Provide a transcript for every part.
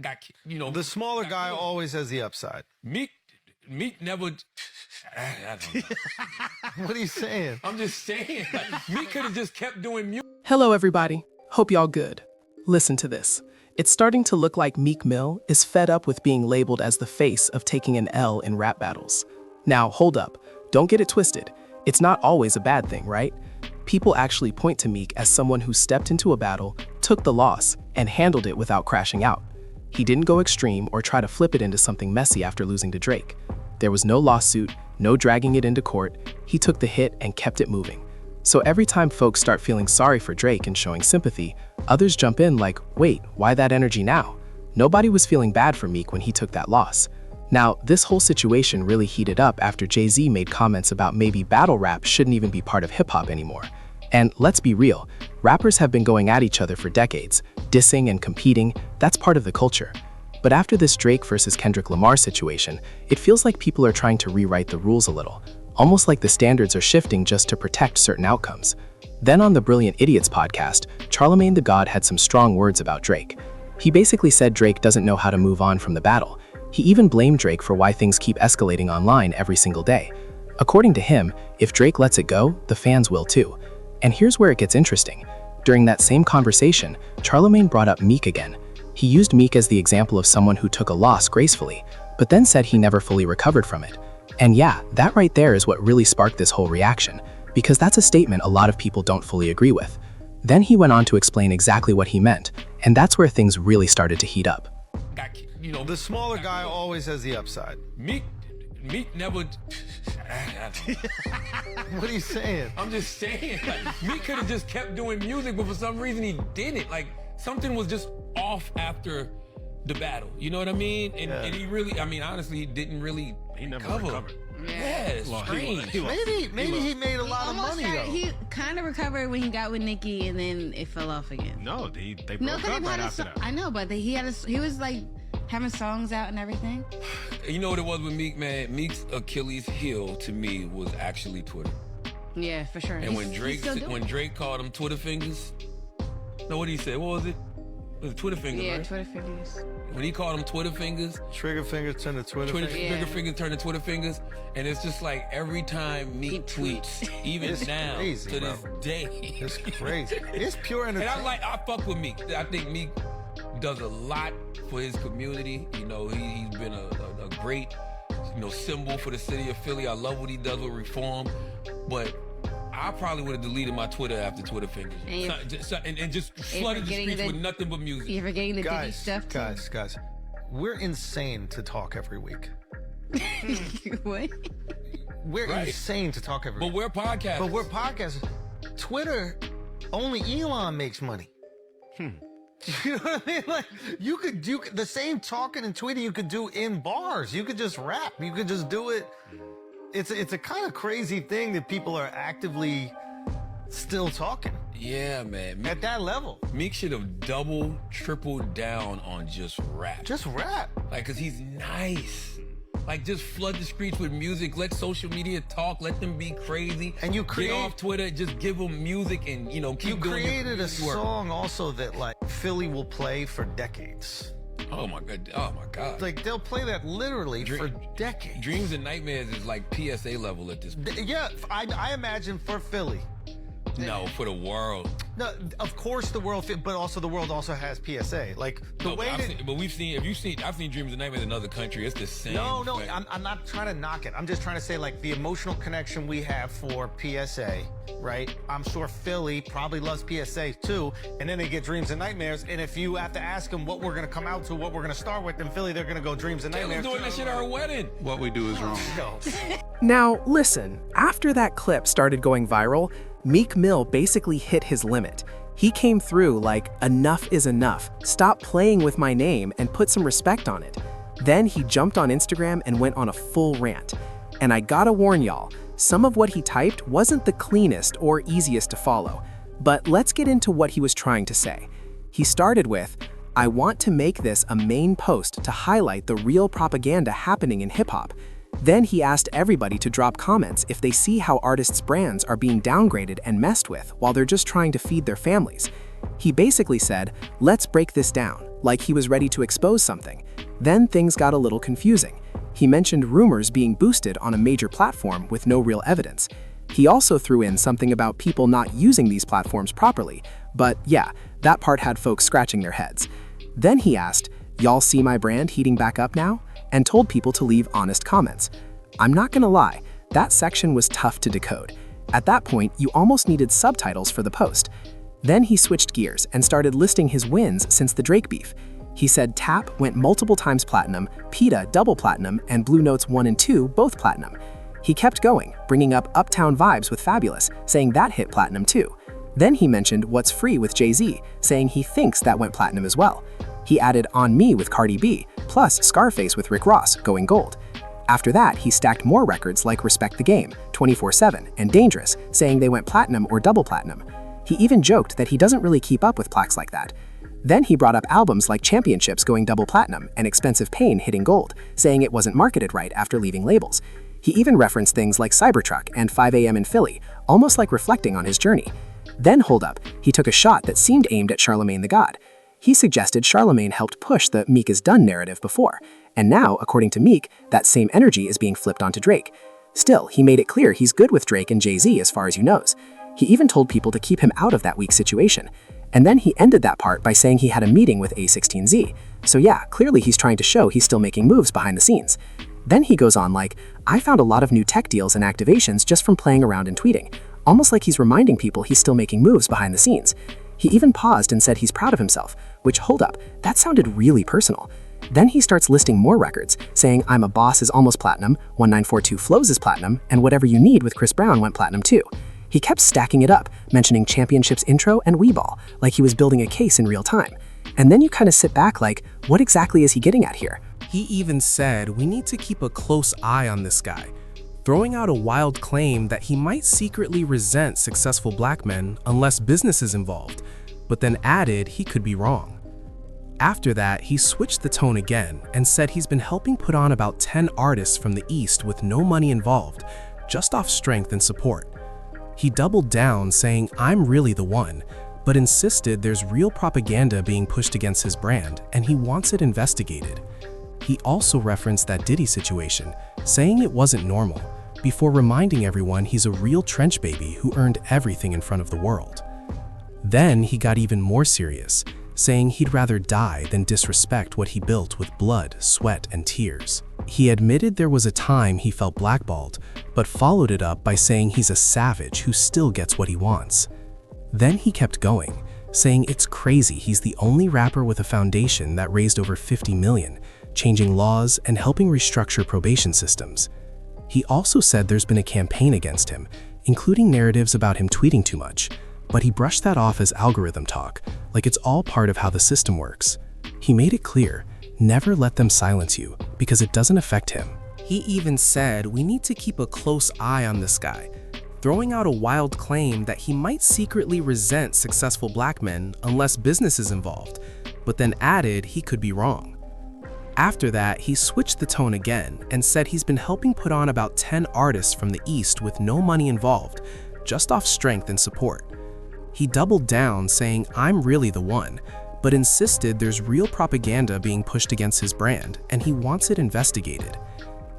The smaller guy always has the upside. Meek never. I don't know. What are you saying? I'm just saying. Meek could have just kept doing music. Hello, everybody. Hope y'all good. Listen to this. It's starting to look like Meek Mill is fed up with being labeled as the face of taking an L in rap battles. Now, hold up. Don't get it twisted. It's not always a bad thing, right? People actually point to Meek as someone who stepped into a battle, took the loss, and handled it without crashing out. He didn't go extreme or try to flip it into something messy after losing to Drake. There was no lawsuit, no dragging it into court. He took the hit and kept it moving. So every time folks start feeling sorry for Drake and showing sympathy, others jump in like, wait, why that energy now? Nobody was feeling bad for Meek when he took that loss. Now, this whole situation really heated up after Jay-Z made comments about maybe battle rap shouldn't even be part of hip-hop anymore. And let's be real, rappers have been going at each other for decades, dissing and competing. That's part of the culture. But after this Drake versus Kendrick Lamar situation, it feels like people are trying to rewrite the rules a little, almost like the standards are shifting just to protect certain outcomes. Then on the Brilliant Idiots podcast, Charlamagne the God had some strong words about Drake. He basically said Drake doesn't know how to move on from the battle. He even blamed Drake for why things keep escalating online every single day. According to him, if Drake lets it go, the fans will too. And here's where it gets interesting. During that same conversation, Charlamagne brought up Meek again. He used Meek as the example of someone who took a loss gracefully, but then said he never fully recovered from it. And yeah, that right there is what really sparked this whole reaction, because that's a statement a lot of people don't fully agree with. Then he went on to explain exactly what he meant, and that's where things really started to heat up. The smaller guy always has the upside. Meek never. I don't know. What are you saying? I'm just saying. Meek could have just kept doing music, but for some reason he didn't. Like, something was just off after the battle. You know what I mean? And he really, I mean, honestly, he didn't really recovered. Yeah, it's strange. Maybe he made a lot of money, though. He kind of recovered when he got with Nicki, and then it fell off again. No, they broke up right after that. I know, but he was like having songs out and everything. You know what it was with Meek, man? Meek's Achilles heel to me was actually Twitter. Yeah, for sure. And when Drake called him Twitter fingers, no, what did he say? What was it? It was Twitter fingers, yeah, right? Twitter fingers. When he called them Twitter fingers, trigger fingers turn to Twitter fingers. Trigger fingers turn to Twitter fingers, and it's just like every time Meek tweets, even now crazy, to this day, it's crazy. It's pure entertainment. And I fuck with Meek. I think Meek does a lot for his community. You know, he's been a great, symbol for the city of Philly. I love what he does with reform, but I probably would have deleted my Twitter after Twitter fingers. And just flooded the streets with nothing but music. You're forgetting the Diddy stuff too? Guys, we're insane to talk every week. What? We're insane to talk every week. But we're podcasters. Twitter, only Elon makes money. You know what I mean? Like, you could do the same talking and tweeting you could do in bars. You could just rap. You could just do it. It's a kind of crazy thing that people are actively still talking. Yeah, man. At that level. Meek should have doubled, tripled down on just rap. Just rap. Like, cause he's nice. Like, just flood the streets with music. Let social media talk. Let them be crazy. And you get off Twitter. Just give them music and keep doing. You created a song also that like Philly will play for decades. Oh my god. Like, they'll play that literally for decades. Dreams and Nightmares is like PSA level at this point. Yeah, I imagine for Philly. No, for the world. No, of course the world, but also the world also has PSA. Like I've seen Dreams and Nightmares in other countries. It's the same. No, I'm not trying to knock it. I'm just trying to say, like, the emotional connection we have for PSA, right? I'm sure Philly probably loves PSA too, and then they get Dreams and Nightmares. And if you have to ask them what we're gonna come out to, what we're gonna start with, in Philly, they're gonna go Dreams and Nightmares. Doing that shit at her wedding. What we do is wrong. Now, listen, after that clip started going viral, Meek Mill basically hit his limit. He came through like, enough is enough, stop playing with my name and put some respect on it. Then he jumped on Instagram and went on a full rant. And I gotta warn y'all, some of what he typed wasn't the cleanest or easiest to follow. But let's get into what he was trying to say. He started with, I want to make this a main post to highlight the real propaganda happening in hip-hop. Then he asked everybody to drop comments if they see how artists' brands are being downgraded and messed with while they're just trying to feed their families. He basically said, let's break this down. like he was ready to expose something. Then things got a little confusing. He mentioned rumors being boosted on a major platform with no real evidence. He also threw in something about people not using these platforms properly, but yeah, that part had folks scratching their heads. Then he asked, "Y'all see my brand heating back up now?" and told people to leave honest comments. I'm not gonna lie, that section was tough to decode. At that point, you almost needed subtitles for the post. Then he switched gears and started listing his wins since the Drake beef. He said Tap went multiple times platinum, PETA double platinum, and Blue Notes 1 and 2 both platinum. He kept going, bringing up Uptown Vibes with Fabulous, saying that hit platinum too. Then he mentioned What's Free with Jay-Z, saying he thinks that went platinum as well. He added On Me with Cardi B, plus Scarface with Rick Ross, going gold. After that, he stacked more records like Respect the Game, 24/7, and Dangerous, saying they went platinum or double platinum. He even joked that he doesn't really keep up with plaques like that. Then he brought up albums like Championships going double platinum and Expensive Pain hitting gold, saying it wasn't marketed right after leaving labels. He even referenced things like Cybertruck and 5 a.m. in Philly, almost like reflecting on his journey. Then hold up, he took a shot that seemed aimed at Charlamagne the God. He suggested Charlamagne helped push the Meek is done narrative before, and now, according to Meek, that same energy is being flipped onto Drake. Still, he made it clear he's good with Drake and Jay-Z as far as you knows. He even told people to keep him out of that weak situation. And then he ended that part by saying he had a meeting with A16Z. So yeah, clearly he's trying to show he's still making moves behind the scenes. Then he goes on like, I found a lot of new tech deals and activations just from playing around and tweeting, almost like he's reminding people he's still making moves behind the scenes. He even paused and said he's proud of himself, which, hold up, that sounded really personal. Then he starts listing more records, saying I'm a Boss is almost platinum, 1942 Flows is platinum, and Whatever You Need with Chris Brown went platinum too. He kept stacking it up, mentioning Championships intro and Weeball, like he was building a case in real time. And then you kind of sit back like, what exactly is he getting at here? He even said we need to keep a close eye on this guy, throwing out a wild claim that he might secretly resent successful black men unless business is involved, but then added he could be wrong. After that, he switched the tone again and said he's been helping put on about 10 artists from the East with no money involved, just off strength and support. He doubled down, saying I'm really the one, but insisted there's real propaganda being pushed against his brand and he wants it investigated. He also referenced that Diddy situation, saying it wasn't normal, before reminding everyone he's a real trench baby who earned everything in front of the world. Then he got even more serious, saying he'd rather die than disrespect what he built with blood, sweat, and tears. He admitted there was a time he felt blackballed, but followed it up by saying he's a savage who still gets what he wants. Then he kept going, saying it's crazy he's the only rapper with a foundation that raised over 50 million, changing laws and helping restructure probation systems. He also said there's been a campaign against him, including narratives about him tweeting too much, but he brushed that off as algorithm talk, like it's all part of how the system works. He made it clear, never let them silence you, because it doesn't affect him. He even said we need to keep a close eye on this guy, throwing out a wild claim that he might secretly resent successful black men unless business is involved, but then added he could be wrong. After that, he switched the tone again and said he's been helping put on about 10 artists from the East with no money involved, just off strength and support. He doubled down, saying I'm really the one, but insisted there's real propaganda being pushed against his brand and he wants it investigated.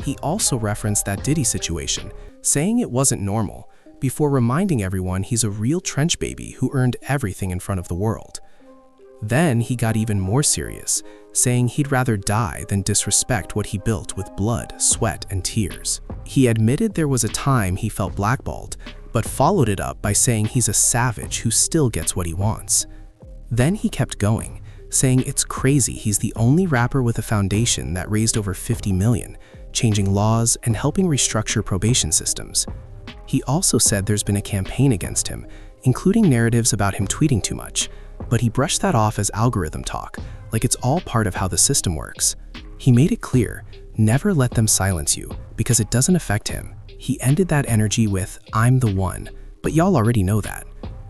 He also referenced that Diddy situation, saying it wasn't normal, before reminding everyone he's a real trench baby who earned everything in front of the world. Then he got even more serious, saying he'd rather die than disrespect what he built with blood, sweat, and tears. He admitted there was a time he felt blackballed, but followed it up by saying he's a savage who still gets what he wants. Then he kept going, saying it's crazy he's the only rapper with a foundation that raised over 50 million, changing laws and helping restructure probation systems. He also said there's been a campaign against him, including narratives about him tweeting too much, but he brushed that off as algorithm talk, like it's all part of how the system works. He made it clear, never let them silence you, because it doesn't affect him. He ended that energy with, I'm the one, but y'all already know that.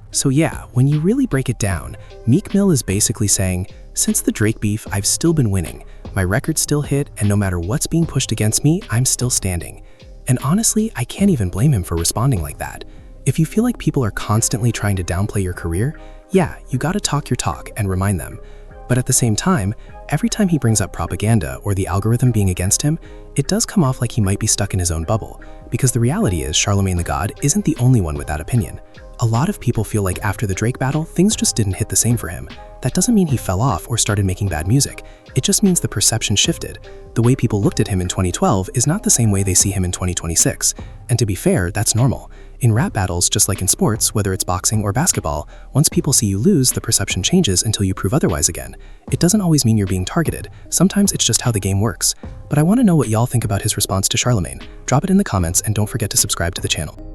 So yeah, when you really break it down, Meek Mill is basically saying, since the Drake beef, I've still been winning. My records still hit, and no matter what's being pushed against me, I'm still standing. And honestly, I can't even blame him for responding like that. If you feel like people are constantly trying to downplay your career, yeah, you gotta talk your talk and remind them. But But at the same time, every time he brings up propaganda or the algorithm being against him, it does come off like he might be stuck in his own bubble, because the reality is Charlamagne the God isn't the only one with that opinion. A lot of people feel like after the Drake battle, things just didn't hit the same for him. That doesn't mean he fell off or started making bad music. It just means the perception shifted. The way people looked at him in 2012 is not the same way they see him in 2026. And to be fair, that's normal. In rap battles, just like in sports, whether it's boxing or basketball, once people see you lose, the perception changes until you prove otherwise again. It doesn't always mean you're being targeted. Sometimes it's just how the game works. But I want to know what y'all think about his response to Charlamagne. Drop it in the comments and don't forget to subscribe to the channel.